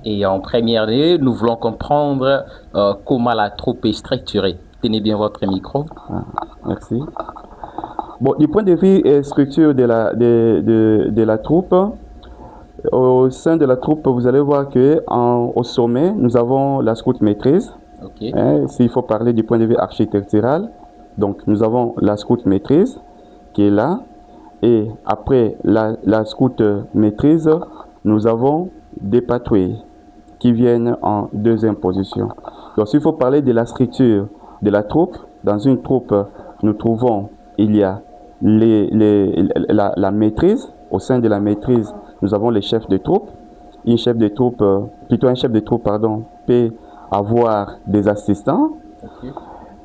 Et en première lieu, nous voulons comprendre comment la troupe est structurée. Tenez bien votre micro. Ah, merci. Bon, du point de vue structure de la troupe, au sein de la troupe, vous allez voir que au sommet, nous avons la scout maîtrise. Ok. S'il faut parler du point de vue architectural, donc nous avons la scout maîtrise qui est là. Et après la scout maîtrise, nous avons des patrouilles qui viennent en deuxième position. Donc s'il faut parler de la structure de la troupe, dans une troupe, nous trouvons, il y a la maîtrise. Au sein de la maîtrise, nous avons les chefs de troupe. Un chef de troupe, peut avoir des assistants. Ok.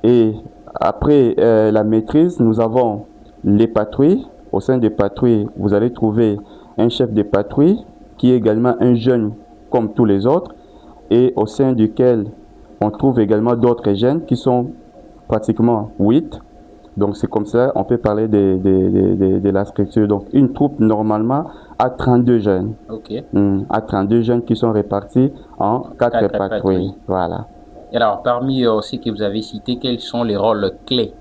Et après la maîtrise, nous avons les patrouilles. Au sein des patrouilles, vous allez trouver un chef de patrouille qui est également un jeune comme tous les autres et au sein duquel on trouve également d'autres jeunes qui sont pratiquement 8. Donc c'est comme ça, on peut parler de la structure. Donc une troupe normalement a 32 jeunes. Ok. A 32 jeunes qui sont répartis en 4 patrouilles. patrouilles. Voilà. Et alors, parmi ceux que vous avez cités, quels sont les rôles clés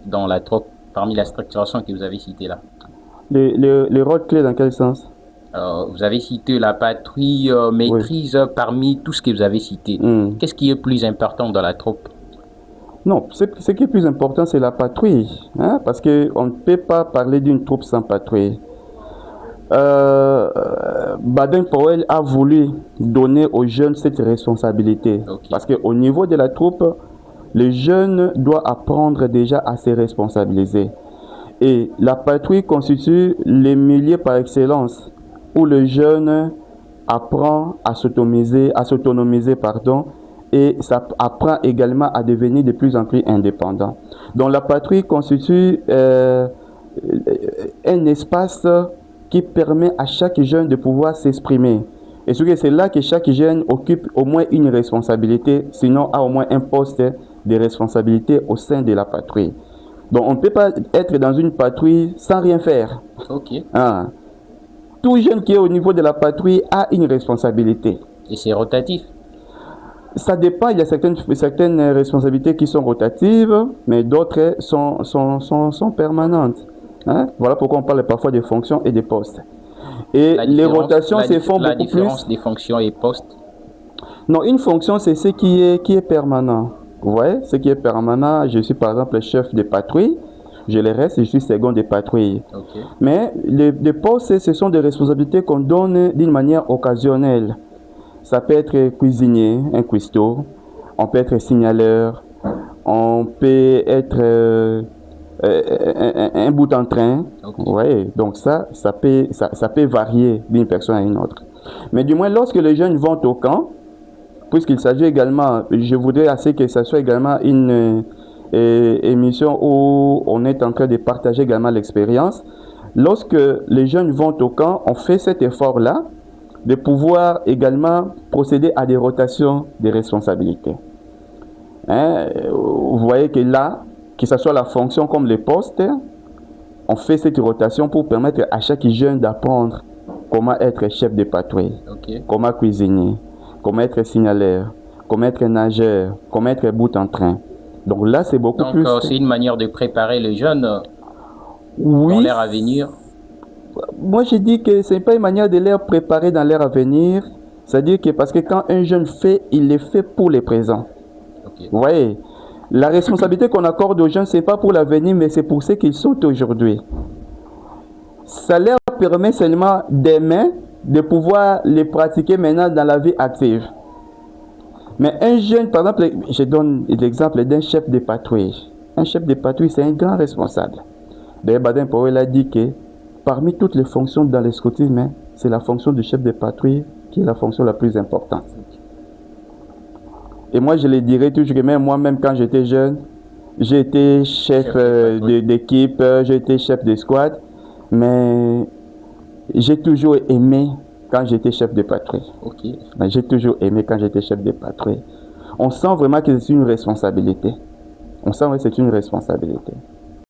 dans la troupe, parmi la structuration que vous avez citée là? Les rôles clés dans quel sens? Vous avez cité la patrouille maîtrise parmi tout ce que vous avez cité. Qu'est-ce qui est plus important dans la troupe? Non, ce qui est plus important, c'est la patrouille. Parce qu'on ne peut pas parler d'une troupe sans patrouille. Baden-Powell a voulu donner aux jeunes cette responsabilité. Ok. Parce qu'au niveau de la troupe, le jeune doit apprendre déjà à se responsabiliser. Et la patrouille constitue le milieu par excellence où le jeune apprend à s'autonomiser, et ça apprend également à devenir de plus en plus indépendant. Donc la patrouille constitue un espace qui permet à chaque jeune de pouvoir s'exprimer. Et c'est là que chaque jeune occupe au moins une responsabilité, sinon a au moins un poste de responsabilité au sein de la patrouille. Donc on ne peut pas être dans une patrouille sans rien faire. Ok. Tout jeune qui est au niveau de la patrouille a une responsabilité. Et c'est rotatif? Ça dépend, il y a certaines responsabilités qui sont rotatives, mais d'autres sont permanentes. Voilà pourquoi on parle parfois des fonctions et des postes. Et les rotations se font beaucoup plus... La différence des fonctions et postes? Non, une fonction, c'est ce qui est permanent. Vous voyez, ce qui est permanent, je suis par exemple chef de patrouille, je le reste, je suis second de patrouille. Okay. Mais les postes, ce sont des responsabilités qu'on donne d'une manière occasionnelle. Ça peut être cuisinier, un cuistot, on peut être signaleur, on peut être un bout en train. Okay. Ouais, donc ça peut varier d'une personne à une autre. Mais du moins, lorsque les jeunes vont au camp, puisqu'il s'agit également, je voudrais assez que ça soit également une émission où on est en train de partager également l'expérience. Lorsque les jeunes vont au camp, on fait cet effort-là de pouvoir également procéder à des rotations de responsabilités. Vous voyez que là, que ce soit la fonction comme les postes, on fait cette rotation pour permettre à chaque jeune d'apprendre comment être chef de patrouille, okay, comment cuisiner, comment être signaleur, comment être nageur, comment être bout en train. Donc là, c'est beaucoup plus... Donc, c'est une manière de préparer les jeunes dans l'ère à venir. Moi, je dis que ce n'est pas une manière de les préparer dans l'ère à venir. C'est-à-dire que parce que quand un jeune fait, il le fait pour le présent. Okay. Vous voyez, la responsabilité qu'on accorde aux jeunes, ce n'est pas pour l'avenir, mais c'est pour ce qu'ils sont aujourd'hui. Ça leur permet seulement demain de pouvoir les pratiquer maintenant dans la vie active. Mais un jeune, par exemple, je donne l'exemple d'un chef de patrouille. Un chef de patrouille, c'est un grand responsable. D'ailleurs, Baden-Powell a dit que parmi toutes les fonctions dans le scoutisme, c'est la fonction du chef de patrouille qui est la fonction la plus importante. Et moi, je le dirais toujours que même moi-même, quand j'étais jeune, j'ai été chef d'équipe, j'ai été chef de squad, mais j'ai toujours aimé quand j'étais chef de patrouille. Okay. J'ai toujours aimé quand j'étais chef de patrouille. On sent vraiment que c'est une responsabilité. On sent que c'est une responsabilité.